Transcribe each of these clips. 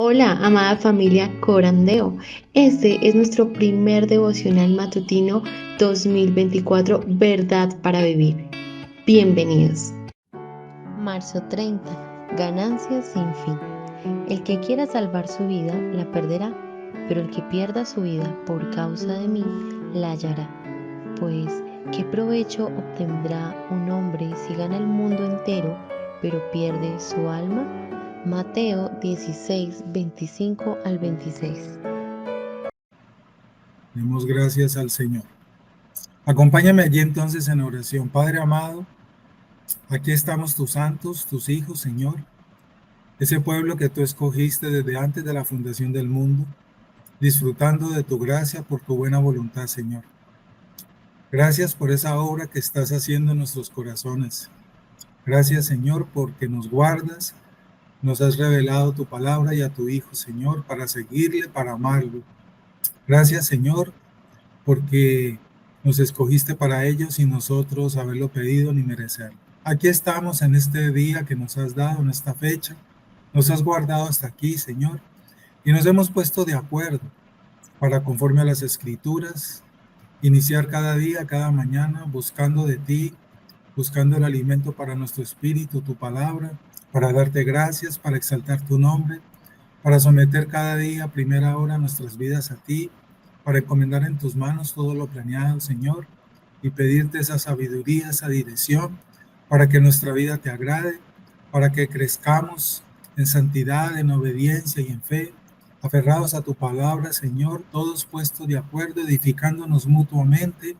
Hola, amada familia Corandeo. Este es nuestro primer devocional matutino 2024, Verdad para Vivir. Bienvenidos. Marzo 30. Ganancias sin fin. El que quiera salvar su vida, la perderá, pero el que pierda su vida por causa de mí, la hallará. Pues, ¿qué provecho obtendrá un hombre si gana el mundo entero, pero pierde su alma? Mateo 16, 25 al 26. Demos gracias al Señor. Acompáñame allí entonces en oración. Padre amado, aquí estamos tus santos, tus hijos, Señor, ese pueblo que tú escogiste desde antes de la fundación del mundo, disfrutando de tu gracia por tu buena voluntad, Señor. Gracias por esa obra que estás haciendo en nuestros corazones. Gracias, Señor, porque nos guardas, nos has revelado tu palabra y a tu Hijo, Señor, para seguirle, para amarlo. Gracias, Señor, porque nos escogiste para ellos sin nosotros haberlo pedido ni merecerlo. Aquí estamos en este día que nos has dado, en esta fecha. Nos has guardado hasta aquí, Señor, y nos hemos puesto de acuerdo para, conforme a las Escrituras, iniciar cada día, cada mañana, buscando de ti, buscando el alimento para nuestro espíritu, tu palabra, para darte gracias, para exaltar tu nombre, para someter cada día, a primera hora, nuestras vidas a ti, para encomendar en tus manos todo lo planeado, Señor, y pedirte esa sabiduría, esa dirección, para que nuestra vida te agrade, para que crezcamos en santidad, en obediencia y en fe, aferrados a tu palabra, Señor, todos puestos de acuerdo, edificándonos mutuamente,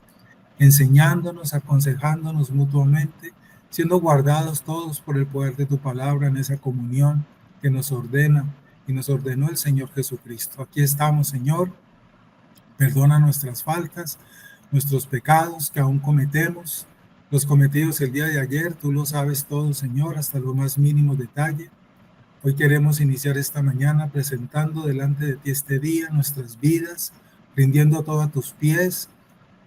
enseñándonos, aconsejándonos mutuamente, siendo guardados todos por el poder de tu palabra en esa comunión que nos ordena y nos ordenó el Señor Jesucristo. Aquí estamos, Señor. Perdona nuestras faltas, nuestros pecados que aún cometemos, los cometidos el día de ayer. Tú lo sabes todo, Señor, hasta los más mínimos detalles. Hoy queremos iniciar esta mañana presentando delante de ti este día, nuestras vidas, rindiendo todo a tus pies,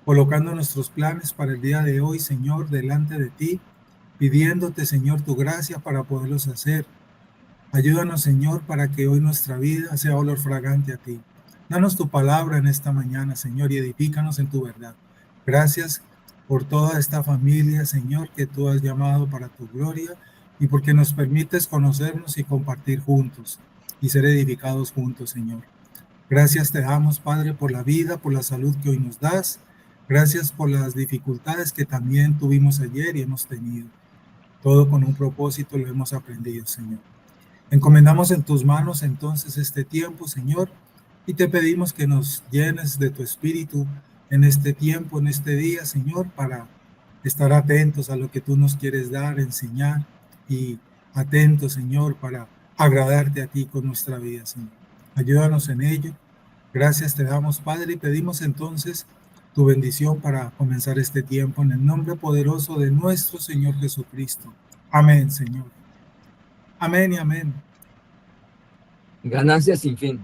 colocando nuestros planes para el día de hoy, Señor, delante de ti, pidiéndote, Señor, tu gracia para poderlos hacer. Ayúdanos, Señor, para que hoy nuestra vida sea olor fragante a ti. Danos tu palabra en esta mañana, Señor, y edifícanos en tu verdad. Gracias por toda esta familia, Señor, que tú has llamado para tu gloria y porque nos permites conocernos y compartir juntos y ser edificados juntos, Señor. Gracias te damos, Padre, por la vida, por la salud que hoy nos das. Gracias por las dificultades que también tuvimos ayer y hemos tenido. Todo con un propósito lo hemos aprendido, Señor. Encomendamos en tus manos entonces este tiempo, Señor, y te pedimos que nos llenes de tu espíritu en este tiempo, en este día, Señor, para estar atentos a lo que tú nos quieres dar, enseñar y atentos, Señor, para agradarte a ti con nuestra vida, Señor. Ayúdanos en ello. Gracias te damos, Padre, y pedimos entonces tu bendición para comenzar este tiempo en el nombre poderoso de nuestro Señor Jesucristo. Amén, Señor. Amén y amén. Ganancias sin fin.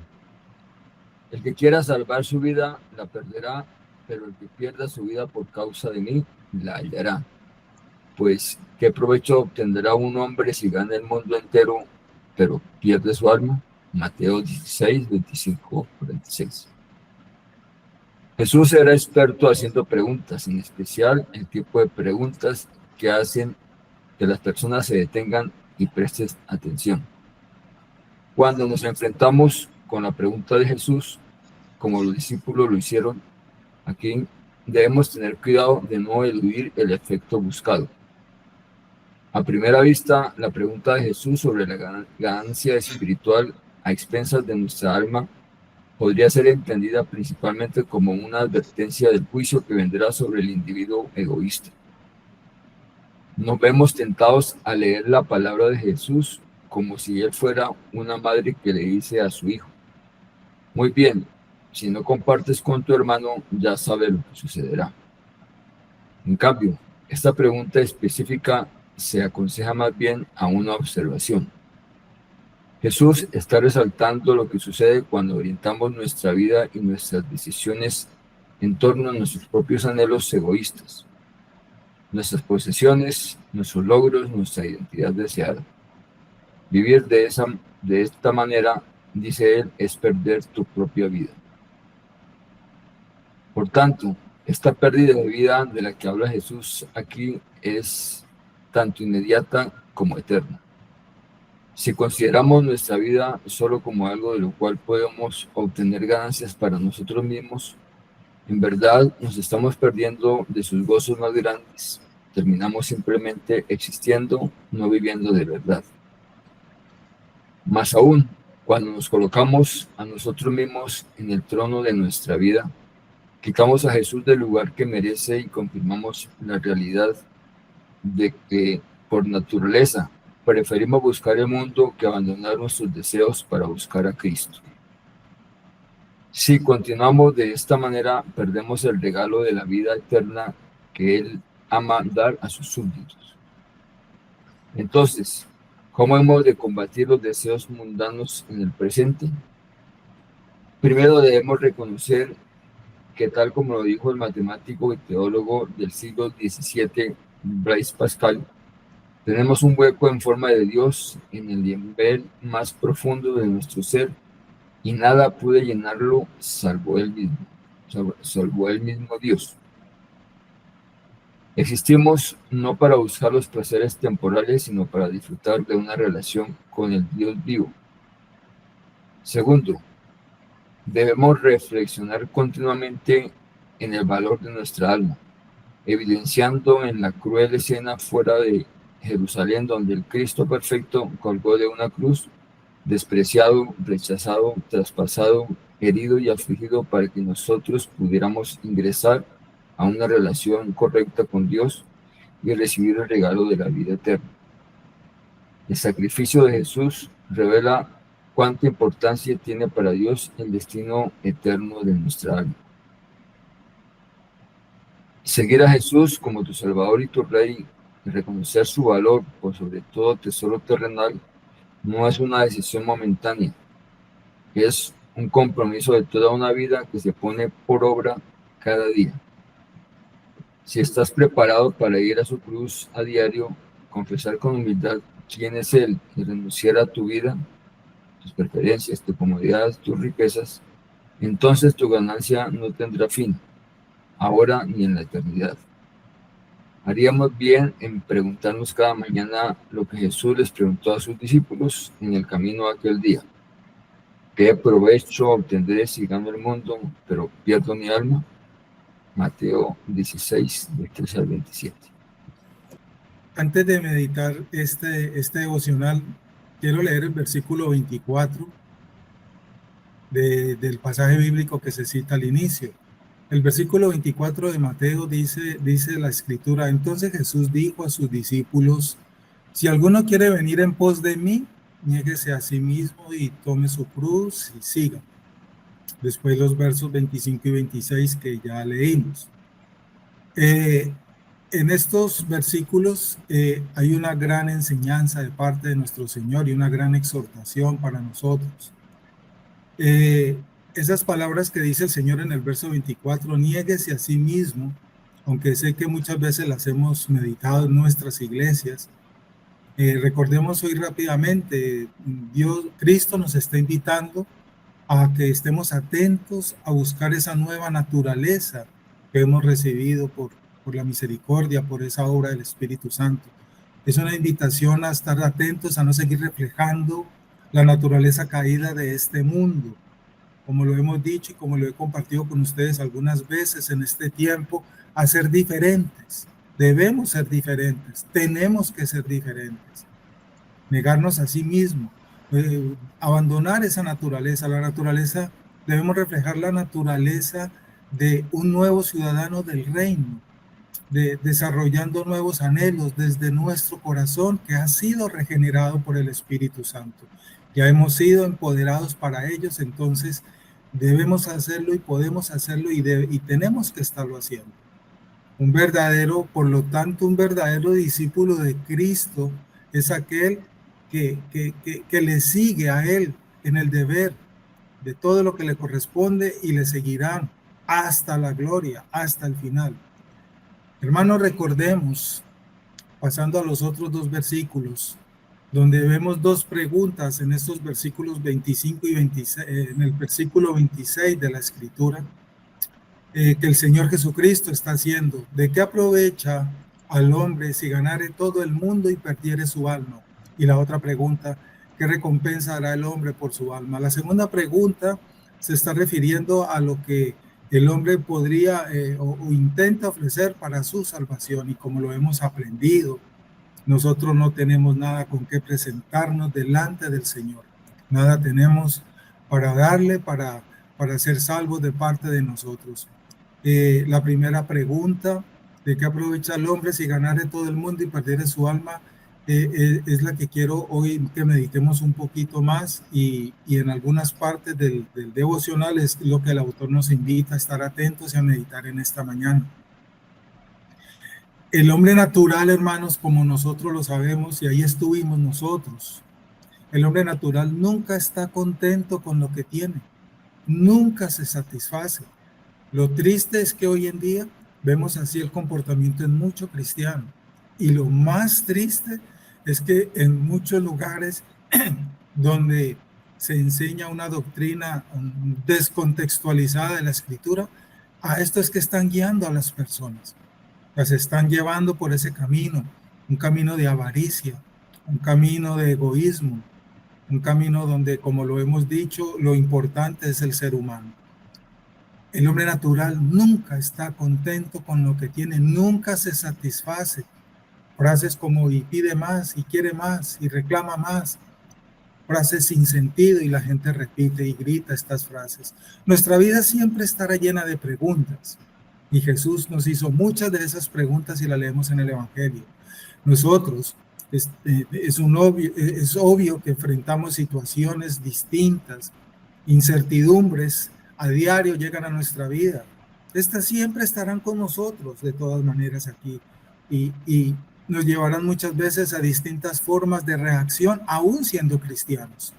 El que quiera salvar su vida, la perderá, pero el que pierda su vida por causa de mí, la hallará. Pues, ¿qué provecho obtendrá un hombre si gana el mundo entero, pero pierde su alma? Mateo 16, 25, 46. Jesús era experto haciendo preguntas, en especial el tipo de preguntas que hacen que las personas se detengan y presten atención. Cuando nos enfrentamos con la pregunta de Jesús, como los discípulos lo hicieron, aquí debemos tener cuidado de no eludir el efecto buscado. A primera vista, la pregunta de Jesús sobre la ganancia espiritual a expensas de nuestra alma podría ser entendida principalmente como una advertencia del juicio que vendrá sobre el individuo egoísta. Nos vemos tentados a leer la palabra de Jesús como si él fuera una madre que le dice a su hijo: muy bien, si no compartes con tu hermano, ya sabes lo que sucederá. En cambio, esta pregunta específica se aconseja más bien a una observación. Jesús está resaltando lo que sucede cuando orientamos nuestra vida y nuestras decisiones en torno a nuestros propios anhelos egoístas, nuestras posesiones, nuestros logros, nuestra identidad deseada. Vivir de esta manera dice él, es perder tu propia vida. Por tanto, esta pérdida de vida de la que habla Jesús aquí es tanto inmediata como eterna. Si consideramos nuestra vida solo como algo de lo cual podemos obtener ganancias para nosotros mismos, en verdad nos estamos perdiendo de sus gozos más grandes. Terminamos simplemente existiendo, no viviendo de verdad. Más aún, cuando nos colocamos a nosotros mismos en el trono de nuestra vida, quitamos a Jesús del lugar que merece y confirmamos la realidad de que por naturaleza preferimos buscar el mundo que abandonar nuestros deseos para buscar a Cristo. Si continuamos de esta manera, perdemos el regalo de la vida eterna que Él ama dar a sus súbditos. Entonces, ¿cómo hemos de combatir los deseos mundanos en el presente? Primero debemos reconocer que, tal como lo dijo el matemático y teólogo del siglo XVII, Blaise Pascal, tenemos un hueco en forma de Dios en el nivel más profundo de nuestro ser y nada puede llenarlo salvo Él mismo Dios. Existimos no para buscar los placeres temporales, sino para disfrutar de una relación con el Dios vivo. Segundo, debemos reflexionar continuamente en el valor de nuestra alma, evidenciando en la cruel escena fuera de Jerusalén, donde el Cristo perfecto colgó de una cruz, despreciado, rechazado, traspasado, herido y afligido, para que nosotros pudiéramos ingresar a una relación correcta con Dios y recibir el regalo de la vida eterna. El sacrificio de Jesús revela cuánta importancia tiene para Dios el destino eterno de nuestra alma. Seguir a Jesús como tu Salvador y tu Rey y reconocer su valor por sobre todo tesoro terrenal no es una decisión momentánea, es un compromiso de toda una vida que se pone por obra cada día. Si estás preparado para ir a su cruz a diario, confesar con humildad quién es Él y renunciar a tu vida, tus preferencias, tu comodidad, tus riquezas, entonces tu ganancia no tendrá fin, ahora ni en la eternidad. Haríamos bien en preguntarnos cada mañana lo que Jesús les preguntó a sus discípulos en el camino a aquel día. ¿Qué provecho obtendré si gano el mundo, pero pierdo mi alma? Mateo 16, del 13 al 27. Antes de meditar este devocional, quiero leer el versículo 24 del pasaje bíblico que se cita al inicio. El versículo 24 de Mateo dice la escritura: entonces Jesús dijo a sus discípulos, si alguno quiere venir en pos de mí, niéguese a sí mismo y tome su cruz y siga. Después los versos 25 y 26 que ya leímos. En estos versículos hay una gran enseñanza de parte de nuestro Señor y una gran exhortación para nosotros. Esas palabras que dice el Señor en el verso 24, niéguese a sí mismo, aunque sé que muchas veces las hemos meditado en nuestras iglesias. Recordemos hoy rápidamente, Cristo nos está invitando a que estemos atentos a buscar esa nueva naturaleza que hemos recibido por la misericordia, por esa obra del Espíritu Santo. Es una invitación a estar atentos, a no seguir reflejando la naturaleza caída de este mundo. Como lo hemos dicho y como lo he compartido con ustedes algunas veces en este tiempo, a ser diferentes. Debemos ser diferentes, tenemos que ser diferentes. Negarnos a sí mismo, abandonar esa naturaleza. La naturaleza, debemos reflejar la naturaleza de un nuevo ciudadano del reino, desarrollando nuevos anhelos desde nuestro corazón que ha sido regenerado por el Espíritu Santo. Ya hemos sido empoderados para ellos, entonces debemos hacerlo y podemos hacerlo y tenemos que estarlo haciendo. Por lo tanto, un verdadero discípulo de Cristo es aquel que le sigue a Él en el deber de todo lo que le corresponde y le seguirán hasta la gloria, hasta el final. Hermanos, recordemos, pasando a los otros dos versículos, donde vemos dos preguntas en estos versículos 25 y 26, en el versículo 26 de la Escritura, que el Señor Jesucristo está haciendo. ¿De qué aprovecha al hombre si ganare todo el mundo y perdiere su alma? Y la otra pregunta, ¿qué recompensa hará el hombre por su alma? La segunda pregunta se está refiriendo a lo que el hombre podría o intenta ofrecer para su salvación, y como lo hemos aprendido, nosotros no tenemos nada con qué presentarnos delante del Señor. Nada tenemos para darle, para ser salvos de parte de nosotros. La primera pregunta, ¿de qué aprovecha el hombre si ganare todo el mundo y perdiere su alma? Es la que quiero hoy que meditemos un poquito más, y en algunas partes del devocional es lo que el autor nos invita a estar atentos y a meditar en esta mañana. El hombre natural, hermanos, como nosotros lo sabemos, y ahí estuvimos nosotros, el hombre natural nunca está contento con lo que tiene, nunca se satisface. Lo triste es que hoy en día vemos así el comportamiento en muchos cristianos, y lo más triste es que en muchos lugares donde se enseña una doctrina descontextualizada de la Escritura, a esto es que están guiando a las personas. Las están llevando por ese camino, un camino de avaricia, un camino de egoísmo, un camino donde, como lo hemos dicho, lo importante es el ser humano. El hombre natural nunca está contento con lo que tiene, nunca se satisface. Frases como "y pide más, y quiere más, y reclama más", frases sin sentido, y la gente repite y grita estas frases. Nuestra vida siempre estará llena de preguntas, y Jesús nos hizo muchas de esas preguntas y las leemos en el Evangelio. Nosotros, es obvio que enfrentamos situaciones distintas, incertidumbres a diario llegan a nuestra vida. Estas siempre estarán con nosotros de todas maneras aquí, y nos llevarán muchas veces a distintas formas de reacción, aún siendo cristianos.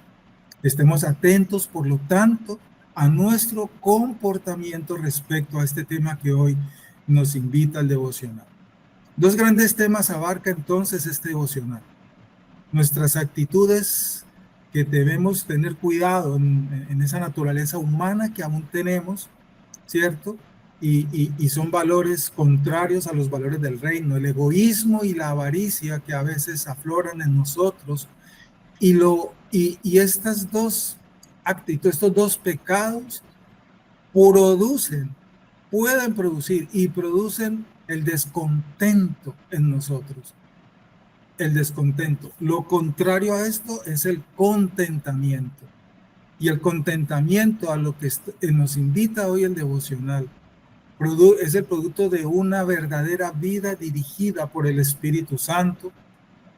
Estemos atentos, por lo tanto, a nuestro comportamiento respecto a este tema que hoy nos invita al devocional. Dos grandes temas abarca entonces este devocional. Nuestras actitudes, que debemos tener cuidado en esa naturaleza humana que aún tenemos, ¿cierto? Y son valores contrarios a los valores del reino, el egoísmo y la avaricia que a veces afloran en nosotros, y estas dos actitudes, estos dos pecados pueden producir y producen el descontento en nosotros. El descontento. Lo contrario a esto es el contentamiento. Y el contentamiento, a lo que nos invita hoy el devocional, es el producto de una verdadera vida dirigida por el Espíritu Santo,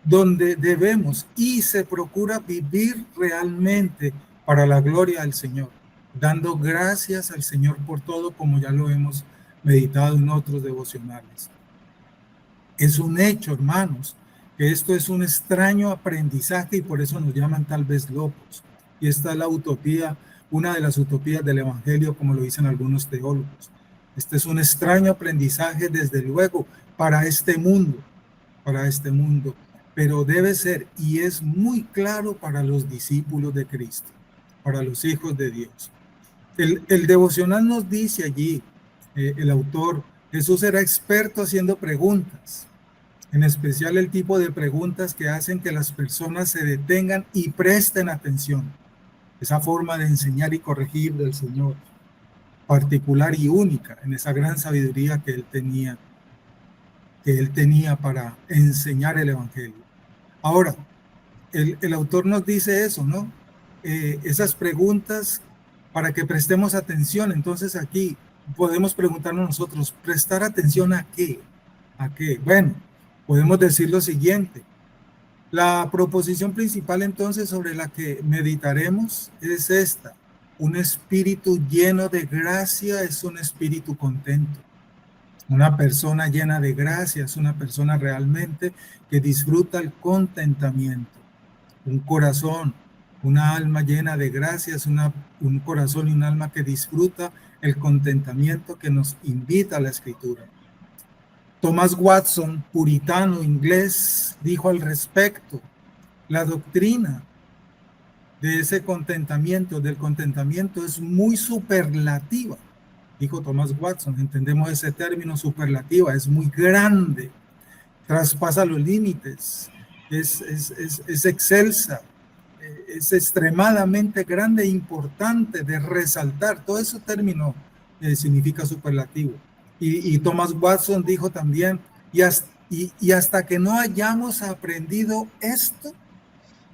donde debemos y se procura vivir realmente para la gloria del Señor, dando gracias al Señor por todo, como ya lo hemos meditado en otros devocionales. Es un hecho, hermanos, que esto es un extraño aprendizaje, y por eso nos llaman tal vez locos. Y esta es la utopía, una de las utopías del Evangelio, como lo dicen algunos teólogos. Este es un extraño aprendizaje, desde luego, para este mundo, pero debe ser y es muy claro para los discípulos de Cristo, para los hijos de Dios. El devocional nos dice allí, el autor, Jesús era experto haciendo preguntas, en especial el tipo de preguntas que hacen que las personas se detengan y presten atención. Esa forma de enseñar y corregir del Señor, particular y única en esa gran sabiduría que él tenía para enseñar el Evangelio. Ahora, el autor nos dice eso, ¿no? Esas preguntas para que prestemos atención. Entonces aquí podemos preguntarnos nosotros, ¿prestar atención a qué? ¿A qué? Bueno, podemos decir lo siguiente. La proposición principal entonces sobre la que meditaremos es esta: un espíritu lleno de gracia es un espíritu contento. Una persona llena de gracia es una persona realmente que disfruta el contentamiento. Un corazón, una alma llena de gracia es un corazón y un alma que disfruta el contentamiento que nos invita a la Escritura. Thomas Watson, puritano inglés, dijo al respecto: La doctrina de ese contentamiento, del contentamiento, es muy superlativa. Dijo Thomas Watson, entendemos ese término, superlativa, es muy grande, traspasa los límites, es excelsa, es extremadamente grande e importante de resaltar. Todo ese término significa superlativo. Y Thomas Watson dijo también, y hasta que no hayamos aprendido esto,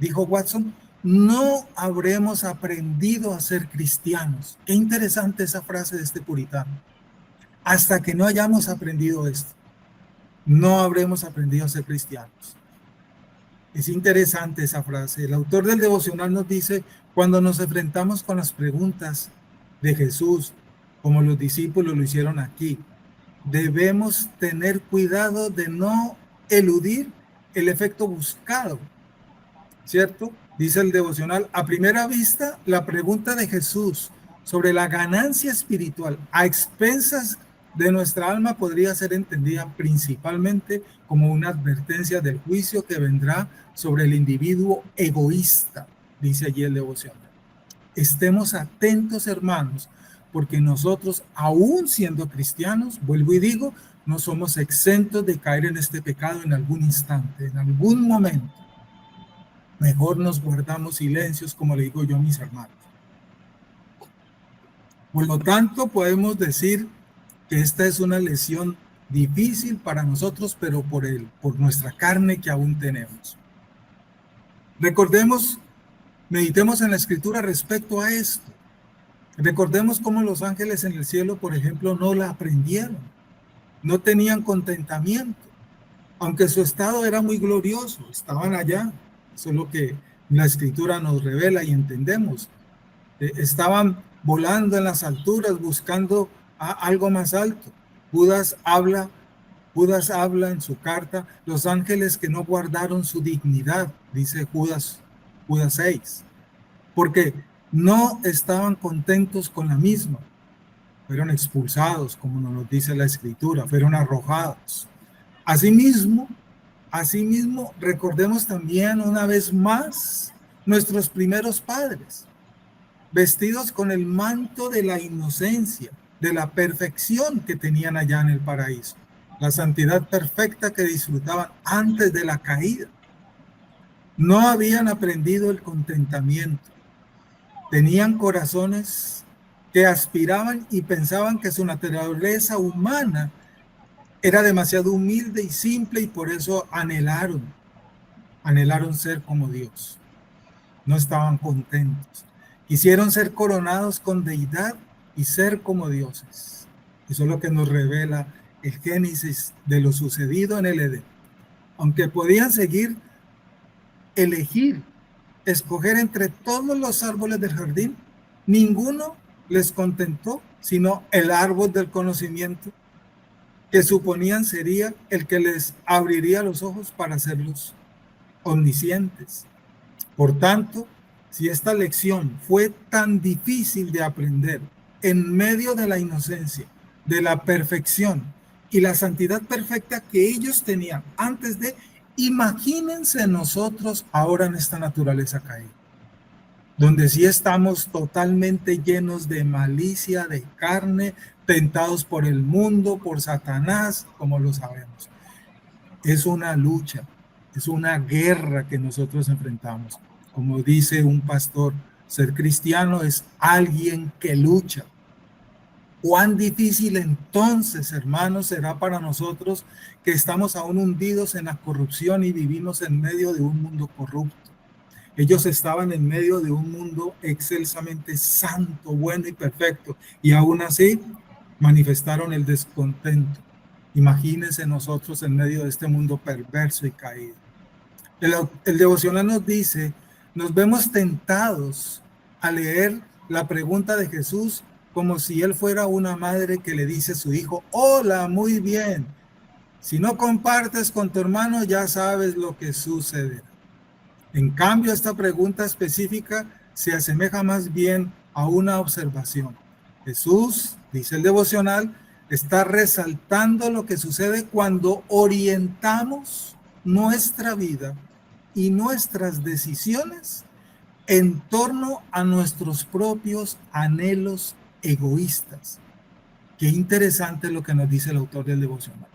dijo Watson, no habremos aprendido a ser cristianos. Qué interesante esa frase de este puritano. Hasta que no hayamos aprendido esto, no habremos aprendido a ser cristianos. Es interesante esa frase. El autor del devocional nos dice, cuando nos enfrentamos con las preguntas de Jesús, como los discípulos lo hicieron aquí, debemos tener cuidado de no eludir el efecto buscado, ¿cierto? Dice el devocional, a primera vista, la pregunta de Jesús sobre la ganancia espiritual a expensas de nuestra alma podría ser entendida principalmente como una advertencia del juicio que vendrá sobre el individuo egoísta, dice allí el devocional. Estemos atentos, hermanos, porque nosotros, aún siendo cristianos, vuelvo y digo, no somos exentos de caer en este pecado en algún instante, en algún momento. Mejor nos guardamos silencios, como le digo yo a mis hermanos. Por lo tanto, podemos decir que esta es una lección difícil para nosotros, pero por nuestra carne que aún tenemos. Recordemos, meditemos en la Escritura respecto a esto. Recordemos cómo los ángeles en el cielo, por ejemplo, no la aprendieron, no tenían contentamiento, aunque su estado era muy glorioso, estaban allá. Eso es lo que la Escritura nos revela y entendemos. Estaban volando en las alturas, buscando algo más alto. Judas habla en su carta, los ángeles que no guardaron su dignidad, dice Judas 6, porque no estaban contentos con la misma. Fueron expulsados, como nos lo dice la Escritura, fueron arrojados. Asimismo, recordemos también una vez más nuestros primeros padres, vestidos con el manto de la inocencia, de la perfección que tenían allá en el paraíso, la santidad perfecta que disfrutaban antes de la caída. No habían aprendido el contentamiento, tenían corazones que aspiraban y pensaban que su naturaleza humana era demasiado humilde y simple, y por eso anhelaron ser como Dios. No estaban contentos. Quisieron ser coronados con deidad y ser como dioses. Eso es lo que nos revela el Génesis de lo sucedido en el Edén. Aunque podían escoger entre todos los árboles del jardín, ninguno les contentó, sino el árbol del conocimiento, que suponían sería el que les abriría los ojos para hacerlos omniscientes. Por tanto, si esta lección fue tan difícil de aprender en medio de la inocencia, de la perfección y la santidad perfecta que ellos tenían antes de, imagínense nosotros ahora en esta naturaleza caída, donde sí estamos totalmente llenos de malicia, de carne, tentados por el mundo, por Satanás, como lo sabemos. Es una lucha, es una guerra que nosotros enfrentamos. Como dice un pastor, ser cristiano es alguien que lucha. ¿Cuán difícil entonces, hermanos, será para nosotros que estamos aún hundidos en la corrupción y vivimos en medio de un mundo corrupto? Ellos estaban en medio de un mundo excelsamente santo, bueno y perfecto, y aún así manifestaron el descontento. Imagínense nosotros en medio de este mundo perverso y caído. El devocional nos dice, nos vemos tentados a leer la pregunta de Jesús como si él fuera una madre que le dice a su hijo, hola, muy bien, si no compartes con tu hermano ya sabes lo que sucederá. En cambio, esta pregunta específica se asemeja más bien a una observación. Jesús, dice el devocional, está resaltando lo que sucede cuando orientamos nuestra vida y nuestras decisiones en torno a nuestros propios anhelos egoístas. Qué interesante lo que nos dice el autor del devocional.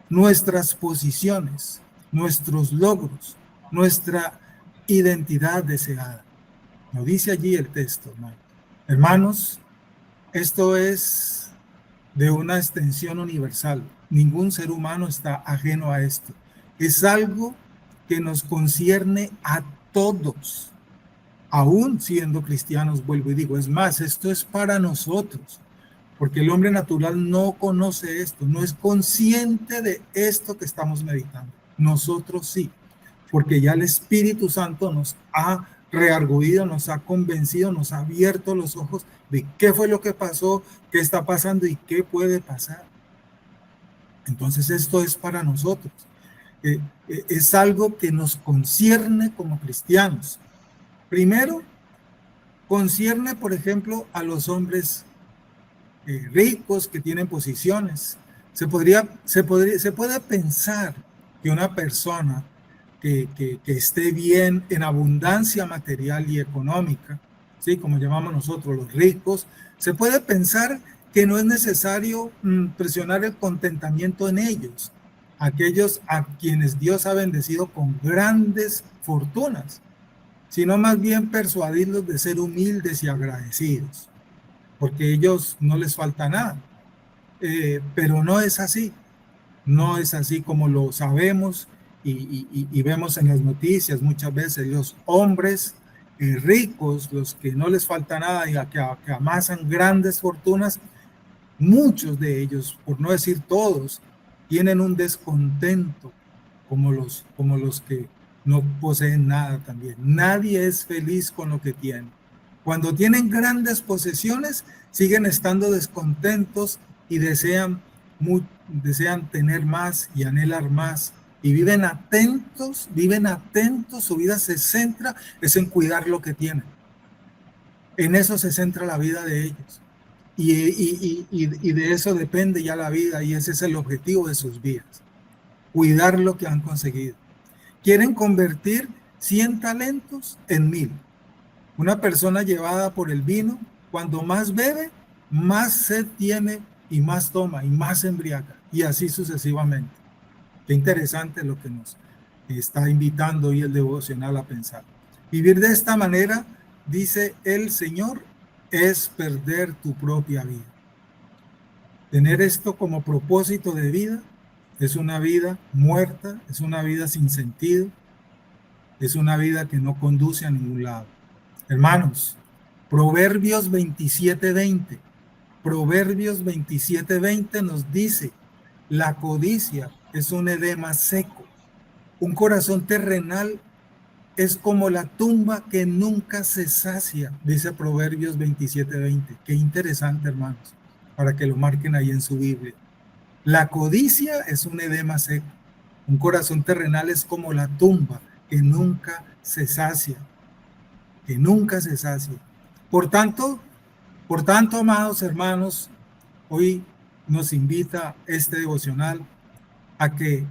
Nuestras posiciones, nuestros logros, nuestra identidad deseada. Lo dice allí el texto, hermano. Hermanos, esto es de una extensión universal. Ningún ser humano está ajeno a esto. Es algo que nos concierne a todos, aún siendo cristianos, vuelvo y digo. Es más, esto es para nosotros, porque el hombre natural no conoce esto, no es consciente de esto que estamos meditando. Nosotros sí, porque ya el Espíritu Santo nos ha reargüido, nos ha convencido, nos ha abierto los ojos de qué fue lo que pasó, qué está pasando y qué puede pasar. Entonces esto es para nosotros. Es algo que nos concierne como cristianos. Primero, concierne, por ejemplo, a los hombres ricos que tienen posiciones. Se puede pensar que una persona que esté bien en abundancia material y económica, ¿sí? Como llamamos nosotros los ricos, se puede pensar que no es necesario presionar el contentamiento en ellos, aquellos a quienes Dios ha bendecido con grandes fortunas, sino más bien persuadirlos de ser humildes y agradecidos, porque a ellos no les falta nada. Pero no es así, no es así como lo sabemos y vemos en las noticias muchas veces. Los hombres ricos, los que no les falta nada y que amasan grandes fortunas, muchos de ellos, por no decir todos, tienen un descontento como los que no poseen nada también. Nadie es feliz con lo que tiene. Cuando tienen grandes posesiones, siguen estando descontentos y desean tener más y anhelar más. Y viven atentos, su vida se centra en cuidar lo que tienen. En eso se centra la vida de ellos. Y de eso depende ya la vida, y ese es el objetivo de sus vidas. Cuidar lo que han conseguido. Quieren convertir 100 talentos en 1000. Una persona llevada por el vino, cuando más bebe, más sed tiene y más toma y más se embriaga, y así sucesivamente. Qué interesante lo que nos está invitando hoy el devocional a pensar. Vivir de esta manera, dice el Señor, es perder tu propia vida. Tener esto como propósito de vida es una vida muerta, es una vida sin sentido, es una vida que no conduce a ningún lado. Hermanos, Proverbios 27:20. Proverbios 27:20 nos dice: la codicia es un edema seco. Un corazón terrenal es como la tumba que nunca se sacia, dice Proverbios 27:20. Qué interesante, hermanos, para que lo marquen ahí en su Biblia. La codicia es un edema seco. Un corazón terrenal es como la tumba que nunca se sacia. Que nunca se sacia. Por tanto, amados hermanos, hoy nos invita este devocional a que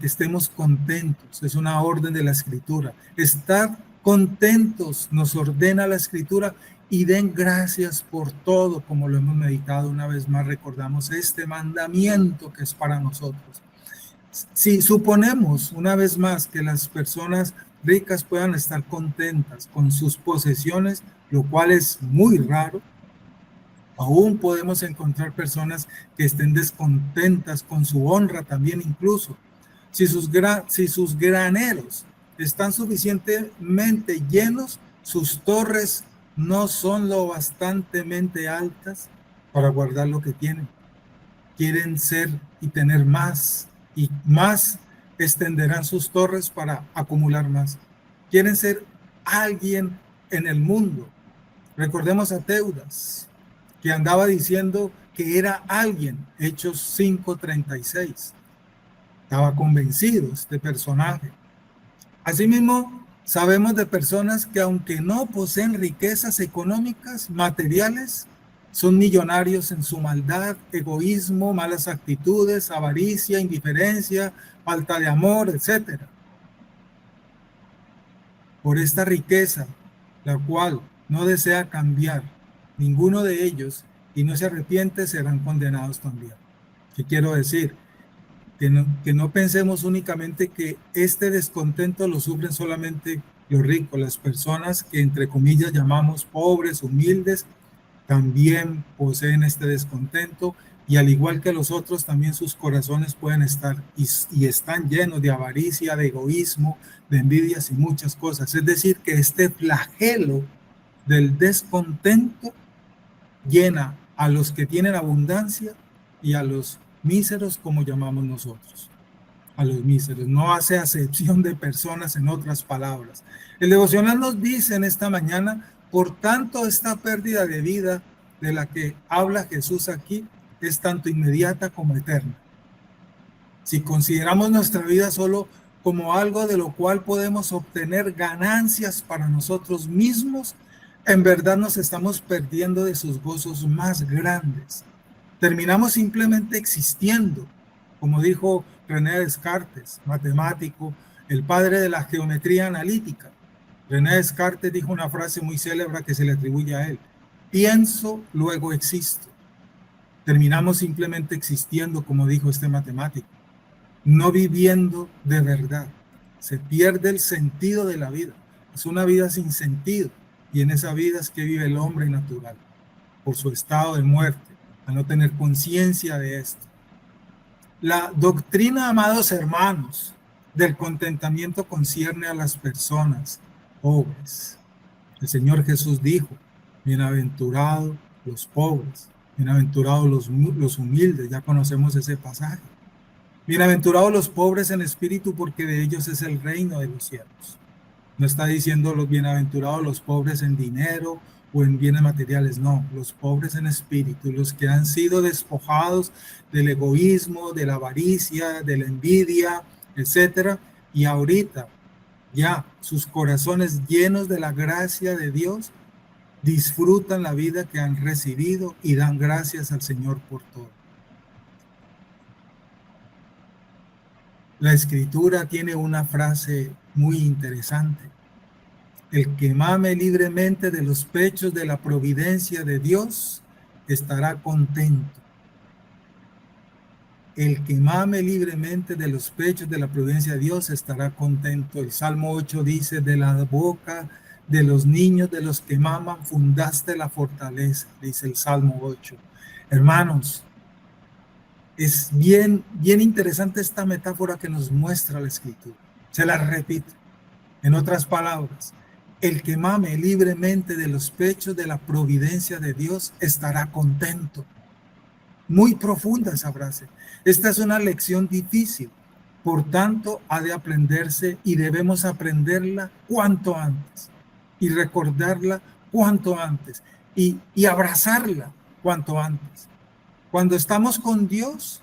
estemos contentos. Es una orden de la Escritura. Estar contentos nos ordena la Escritura, y den gracias por todo, como lo hemos meditado una vez más. Recordamos este mandamiento que es para nosotros. Si suponemos una vez más que las personas ricas puedan estar contentas con sus posesiones, lo cual es muy raro, aún podemos encontrar personas que estén descontentas con su honra también incluso. Si sus graneros están suficientemente llenos, sus torres no son lo bastantemente altas para guardar lo que tienen. Quieren ser y tener más, y más extenderán sus torres para acumular más. Quieren ser alguien en el mundo. Recordemos a Teudas, que andaba diciendo que era alguien. Hechos 5:36. Estaba convencido este personaje. Asimismo, sabemos de personas que, aunque no poseen riquezas económicas, materiales, son millonarios en su maldad, egoísmo, malas actitudes, avaricia, indiferencia, falta de amor, etc. por esta riqueza, la cual no desea cambiar ninguno de ellos y no se arrepiente, serán condenados también. ¿Qué quiero decir? Que no pensemos únicamente que este descontento lo sufren solamente los ricos, las personas que entre comillas llamamos pobres, humildes, también poseen este descontento, y al igual que los otros, también sus corazones pueden estar y están llenos de avaricia, de egoísmo, de envidias y muchas cosas. Es decir, que este flagelo del descontento llena a los que tienen abundancia y a los míseros, como llamamos nosotros, a los míseros. No hace acepción de personas, en otras palabras. El devocional nos dice en esta mañana: por tanto, esta pérdida de vida de la que habla Jesús aquí es tanto inmediata como eterna. Si consideramos nuestra vida solo como algo de lo cual podemos obtener ganancias para nosotros mismos, en verdad nos estamos perdiendo de sus gozos más grandes. Terminamos simplemente existiendo, como dijo René Descartes, matemático, el padre de la geometría analítica. René Descartes dijo una frase muy célebre que se le atribuye a él: pienso, luego existo. Terminamos simplemente existiendo, como dijo este matemático, no viviendo de verdad. Se pierde el sentido de la vida. Es una vida sin sentido, y en esa vida es que vive el hombre natural, por su estado de muerte, a no tener conciencia de esto. La doctrina, amados hermanos, del contentamiento concierne a las personas pobres. El Señor Jesús dijo: bienaventurados los pobres, bienaventurados los humildes. Ya conocemos ese pasaje. Bienaventurados los pobres en espíritu, porque de ellos es el reino de los cielos. No está diciendo los bienaventurados los pobres en dinero o en bienes materiales, no, los pobres en espíritu, los que han sido despojados del egoísmo, de la avaricia, de la envidia, etcétera, y ahorita ya sus corazones llenos de la gracia de Dios disfrutan la vida que han recibido y dan gracias al Señor por todo. La Escritura tiene una frase muy interesante: el que mame libremente de los pechos de la providencia de Dios estará contento. El que mame libremente de los pechos de la providencia de Dios estará contento. El Salmo 8 dice: de la boca de los niños de los que maman fundaste la fortaleza, dice el Salmo 8. Hermanos, es bien interesante esta metáfora que nos muestra la Escritura. Se la repito. En otras palabras, el que mame libremente de los pechos de la providencia de Dios estará contento. Muy profunda esa frase. Esta es una lección difícil, por tanto ha de aprenderse y debemos aprenderla cuanto antes y recordarla cuanto antes y abrazarla cuanto antes. Cuando estamos con Dios,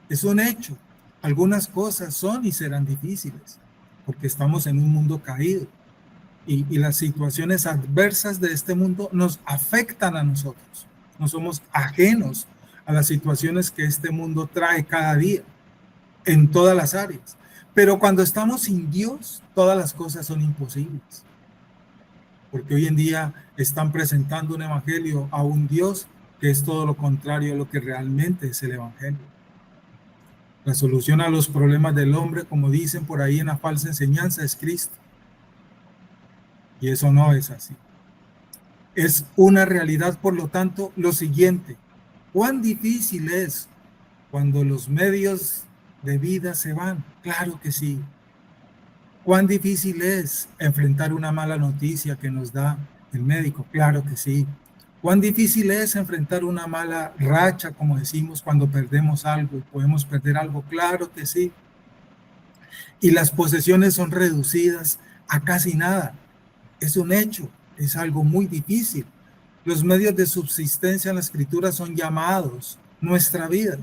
es un hecho. Algunas cosas son y serán difíciles, porque estamos en un mundo caído. Y las situaciones adversas de este mundo nos afectan a nosotros. No somos ajenos a las situaciones que este mundo trae cada día, en todas las áreas. Pero cuando estamos sin Dios, todas las cosas son imposibles. Porque hoy en día están presentando un evangelio a un Dios que es todo lo contrario a lo que realmente es el evangelio. La solución a los problemas del hombre, como dicen por ahí en la falsa enseñanza, es Cristo. Y eso no es así. Es una realidad, por lo tanto, lo siguiente: ¿cuán difícil es cuando los medios de vida se van? Claro que sí. ¿Cuán difícil es enfrentar una mala noticia que nos da el médico? Claro que sí. ¿Cuán difícil es enfrentar una mala racha, como decimos, cuando perdemos algo y podemos perder algo? Claro que sí. Y las posesiones son reducidas a casi nada. Es un hecho, es algo muy difícil. Los medios de subsistencia en la Escritura son llamados nuestra vida.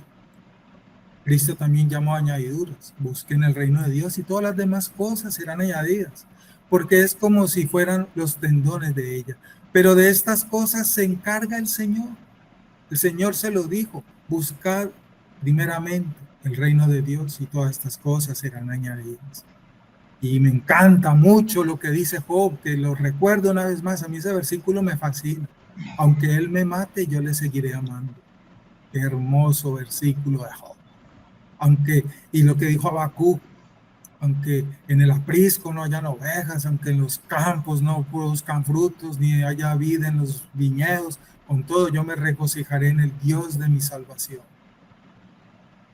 Cristo también llamó añadiduras. Busquen el reino de Dios y todas las demás cosas serán añadidas, porque es como si fueran los tendones de ella. Pero de estas cosas se encarga el Señor. El Señor se lo dijo: buscad primeramente el reino de Dios y todas estas cosas serán añadidas. Y me encanta mucho lo que dice Job, que lo recuerdo una vez más. A mí ese versículo me fascina. Aunque él me mate, yo le seguiré amando. Qué hermoso versículo de Job. Y lo que dijo Habacuc, aunque en el aprisco no hayan ovejas, aunque en los campos no produzcan frutos, ni haya vida en los viñedos, con todo yo me regocijaré en el Dios de mi salvación.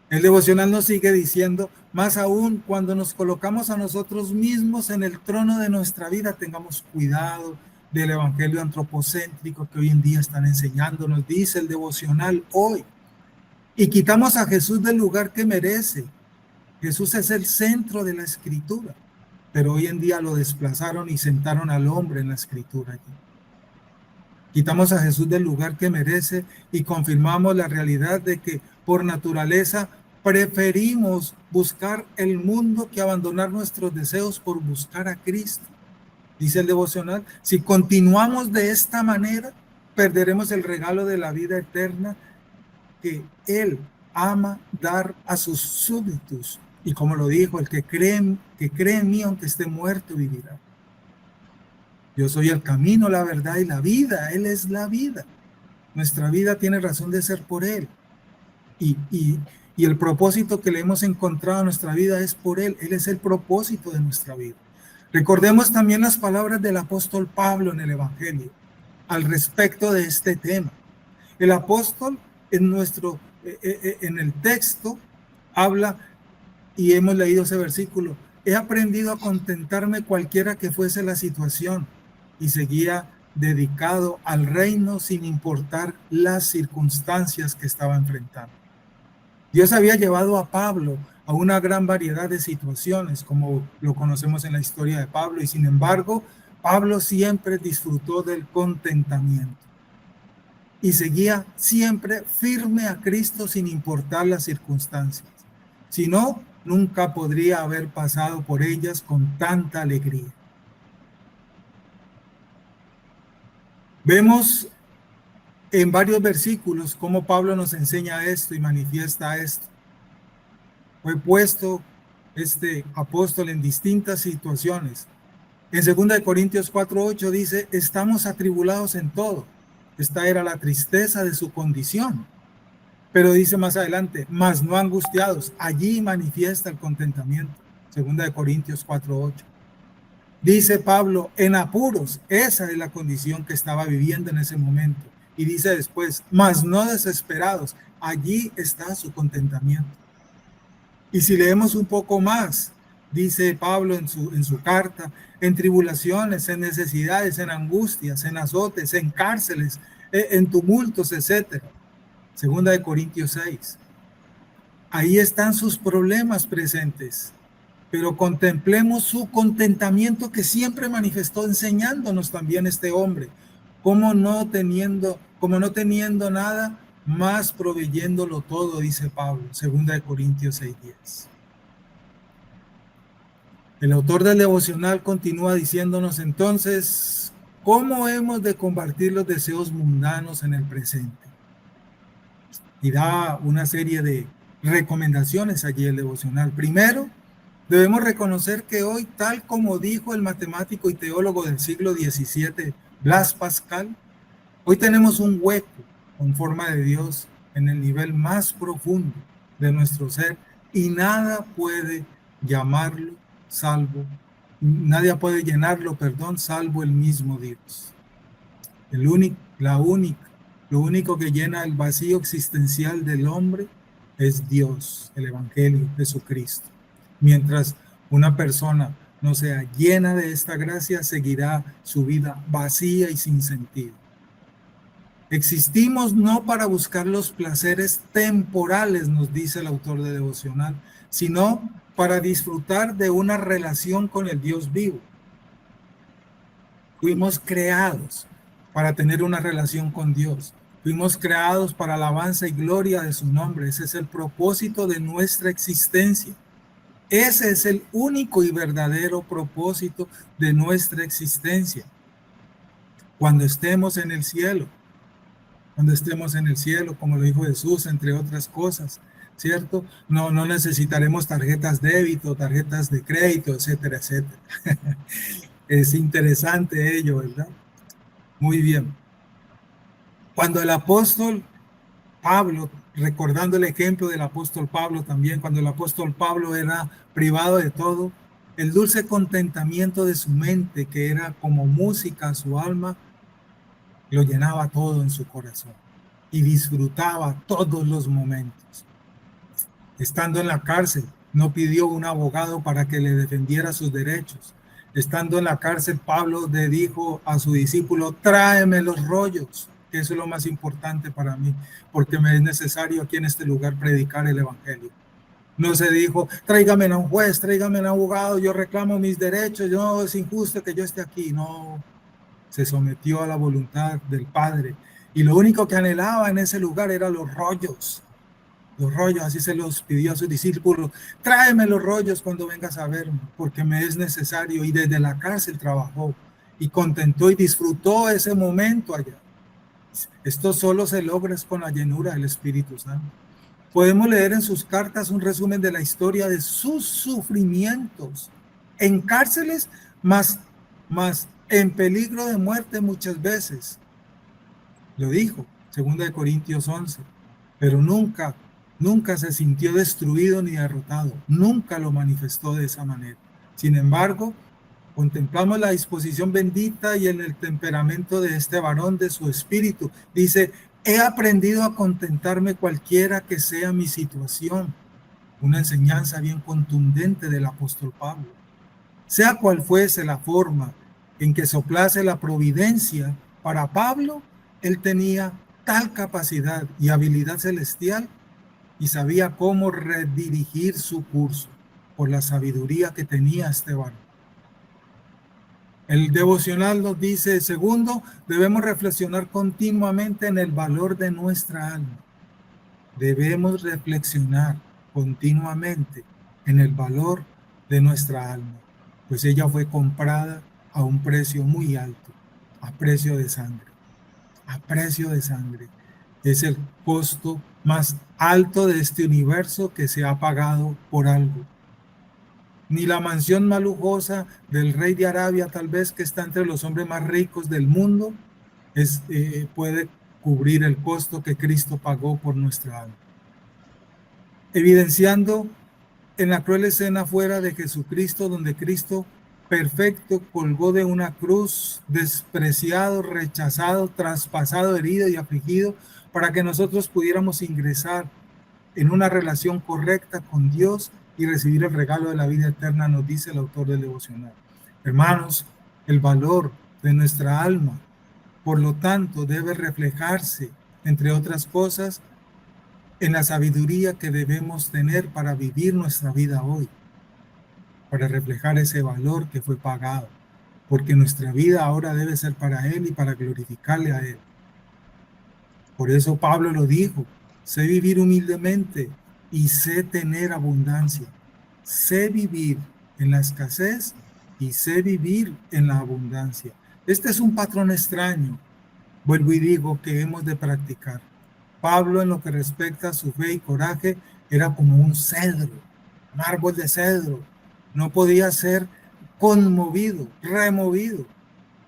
El devocional nos sigue diciendo, más aún cuando nos colocamos a nosotros mismos en el trono de nuestra vida, tengamos cuidado del evangelio antropocéntrico que hoy en día están enseñando, nos dice el devocional hoy. Y quitamos a Jesús del lugar que merece. Jesús es el centro de la escritura, pero hoy en día lo desplazaron y sentaron al hombre en la escritura allí. Quitamos a Jesús del lugar que merece y confirmamos la realidad de que por naturaleza preferimos buscar el mundo que abandonar nuestros deseos por buscar a Cristo. Dice el devocional, si continuamos de esta manera, perderemos el regalo de la vida eterna que Él ama dar a sus súbditos. Y como lo dijo, el que cree en mí, aunque esté muerto, vivirá. Yo soy el camino, la verdad y la vida. Él es la vida. Nuestra vida tiene razón de ser por Él. Y el propósito que le hemos encontrado a nuestra vida es por Él. Él es el propósito de nuestra vida. Recordemos también las palabras del apóstol Pablo en el Evangelio al respecto de este tema. El apóstol en el texto habla, y hemos leído ese versículo, he aprendido a contentarme cualquiera que fuese la situación, y seguía dedicado al reino sin importar las circunstancias que estaba enfrentando. Dios había llevado a Pablo a una gran variedad de situaciones, como lo conocemos en la historia de Pablo, y sin embargo, Pablo siempre disfrutó del contentamiento y seguía siempre firme a Cristo sin importar las circunstancias. Si no, nunca podría haber pasado por ellas con tanta alegría. Vemos en varios versículos cómo Pablo nos enseña esto y manifiesta esto. Fue puesto este apóstol en distintas situaciones. En 2 Corintios 4:8 dice, estamos atribulados en todo. Esta era la tristeza de su condición. Pero dice más adelante, mas no angustiados. Allí manifiesta el contentamiento. 2 Corintios 4:8. Dice Pablo, en apuros. Esa es la condición que estaba viviendo en ese momento. Y dice después, mas no desesperados. Allí está su contentamiento. Y si leemos un poco más, dice Pablo en su carta, en tribulaciones, en necesidades, en angustias, en azotes, en cárceles, en tumultos, etc. 2 Corintios 6. Ahí están sus problemas presentes, pero contemplemos su contentamiento que siempre manifestó, enseñándonos también este hombre, como no teniendo nada, más proveyéndolo todo, dice Pablo, 2 Corintios 6:10. El autor del devocional continúa diciéndonos entonces, ¿cómo hemos de combatir los deseos mundanos en el presente? Y da una serie de recomendaciones allí el devocional. Primero, debemos reconocer que hoy, tal como dijo el matemático y teólogo del siglo XVII, Blaise Pascal, hoy tenemos un hueco con forma de Dios en el nivel más profundo de nuestro ser y nadie puede llenarlo, salvo el mismo Dios. Lo único que llena el vacío existencial del hombre es Dios, el Evangelio, Jesucristo. Mientras una persona no sea llena de esta gracia, seguirá su vida vacía y sin sentido. Existimos no para buscar los placeres temporales, nos dice el autor de devocional, sino para disfrutar de una relación con el Dios vivo. Fuimos creados para tener una relación con Dios. Fuimos creados para alabanza y gloria de su nombre. Ese es el propósito de nuestra existencia. Ese es el único y verdadero propósito de nuestra existencia. Cuando estemos en el cielo, como lo dijo Jesús, entre otras cosas, ¿cierto? No necesitaremos tarjetas débito, tarjetas de crédito, etcétera, etcétera. Es interesante ello, ¿verdad? Muy bien. Cuando el apóstol Pablo, recordando el ejemplo del apóstol Pablo también, cuando el apóstol Pablo era privado de todo, el dulce contentamiento de su mente, que era como música a su alma, lo llenaba todo en su corazón y disfrutaba todos los momentos. Estando en la cárcel, no pidió un abogado para que le defendiera sus derechos. Estando en la cárcel, Pablo le dijo a su discípulo, tráeme los rollos, que eso es lo más importante para mí, porque me es necesario aquí en este lugar predicar el evangelio. No se dijo, tráigame a un juez, tráigame a un abogado, yo reclamo mis derechos, no, es injusto que yo esté aquí. No, se sometió a la voluntad del Padre. Y lo único que anhelaba en ese lugar eran los rollos, así se los pidió a sus discípulos, tráeme los rollos cuando vengas a verme, porque me es necesario. Y desde la cárcel trabajó y contentó y disfrutó ese momento allá. Esto solo se logra con la llenura del Espíritu Santo. Podemos leer en sus cartas un resumen de la historia de sus sufrimientos en cárceles, más en peligro de muerte muchas veces. Lo dijo, 2 Corintios 11, pero nunca se sintió destruido ni derrotado, nunca lo manifestó de esa manera. Sin embargo, contemplamos la disposición bendita y en el temperamento de este varón, de su espíritu. Dice, he aprendido a contentarme cualquiera que sea mi situación. Una enseñanza bien contundente del apóstol Pablo. Sea cual fuese la forma en que soplase la providencia, para Pablo, él tenía tal capacidad y habilidad celestial y sabía cómo redirigir su curso por la sabiduría que tenía este varón. El devocional nos dice, segundo, debemos reflexionar continuamente en el valor de nuestra alma. Debemos reflexionar continuamente en el valor de nuestra alma, pues ella fue comprada a un precio muy alto, a precio de sangre. A precio de sangre. Es el costo más alto de este universo que se ha pagado por algo. Ni la mansión más lujosa del rey de Arabia, tal vez, que está entre los hombres más ricos del mundo, puede cubrir el costo que Cristo pagó por nuestra alma. Evidenciando en la cruel escena fuera de Jesucristo, donde Cristo perfecto colgó de una cruz, despreciado, rechazado, traspasado, herido y afligido, para que nosotros pudiéramos ingresar en una relación correcta con Dios y recibir el regalo de la vida eterna, nos dice el autor del devocional. Hermanos, el valor de nuestra alma, por lo tanto, debe reflejarse, entre otras cosas, en la sabiduría que debemos tener para vivir nuestra vida hoy, para reflejar ese valor que fue pagado, porque nuestra vida ahora debe ser para Él y para glorificarle a Él. Por eso Pablo lo dijo, sé vivir humildemente y sé tener abundancia. Sé vivir en la escasez y sé vivir en la abundancia. Este es un patrón extraño, vuelvo y digo, que hemos de practicar. Pablo, en lo que respecta a su fe y coraje, era como un cedro, un árbol de cedro. No podía ser conmovido, removido,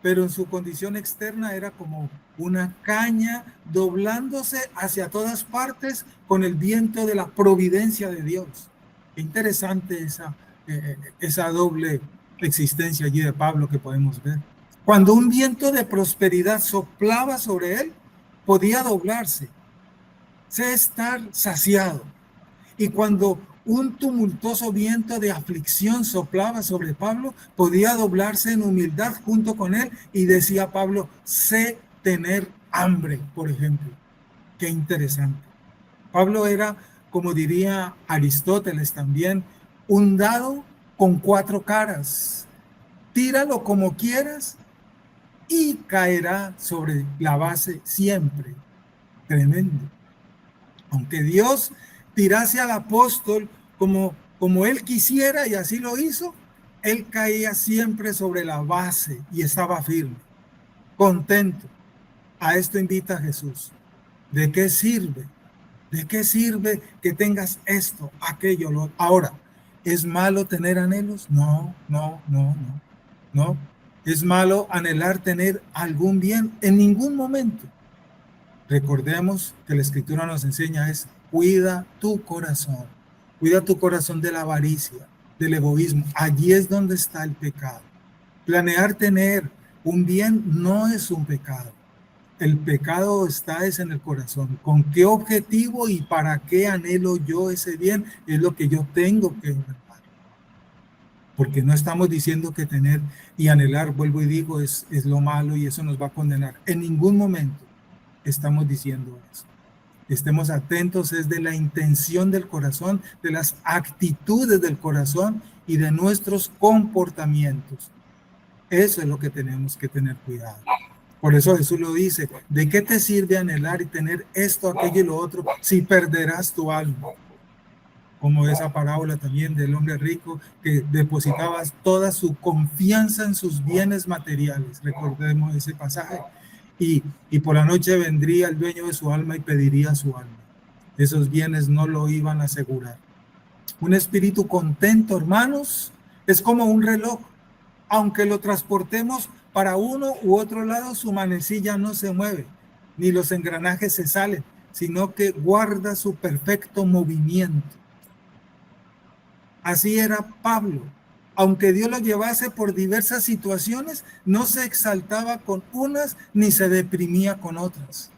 pero en su condición externa era como una caña doblándose hacia todas partes con el viento de la providencia de Dios. Qué interesante esa doble existencia allí de Pablo que podemos ver. Cuando un viento de prosperidad soplaba sobre él, podía doblarse, estar saciado. Y cuando un tumultuoso viento de aflicción soplaba sobre Pablo, podía doblarse en humildad junto con él y decía Pablo, sé tener hambre, por ejemplo. Qué interesante. Pablo era, como diría Aristóteles también, un dado con 4 caras. Tíralo como quieras y caerá sobre la base siempre. Tremendo. Aunque Dios tirase al apóstol como él quisiera y así lo hizo, él caía siempre sobre la base y estaba firme, contento. A esto invita Jesús. ¿De qué sirve ¿De qué sirve que tengas esto, aquello, lo otro? Ahora, ¿es malo tener anhelos? No. ¿Es malo anhelar tener algún bien? En ningún momento. Recordemos que la Escritura nos enseña es cuida tu corazón. Cuida tu corazón de la avaricia, del egoísmo. Allí es donde está el pecado. Planear tener un bien no es un pecado. El pecado está en el corazón. ¿Con qué objetivo y para qué anhelo yo ese bien? Es lo que yo tengo que ver. Porque no estamos diciendo que tener y anhelar, vuelvo y digo, es lo malo y eso nos va a condenar. En ningún momento estamos diciendo eso. Estemos atentos, es de la intención del corazón, de las actitudes del corazón y de nuestros comportamientos. Eso es lo que tenemos que tener cuidado. Por eso Jesús lo dice, ¿de qué te sirve anhelar y tener esto, aquello y lo otro si perderás tu alma? Como esa parábola también del hombre rico que depositaba toda su confianza en sus bienes materiales. Recordemos ese pasaje. Y por la noche vendría el dueño de su alma y pediría su alma. Esos bienes no lo iban a asegurar. Un espíritu contento, hermanos, es como un reloj. Aunque lo transportemos para uno u otro lado, su manecilla no se mueve, ni los engranajes se salen, sino que guarda su perfecto movimiento. Así era Pablo. Aunque Dios lo llevase por diversas situaciones, no se exaltaba con unas ni se deprimía con otras.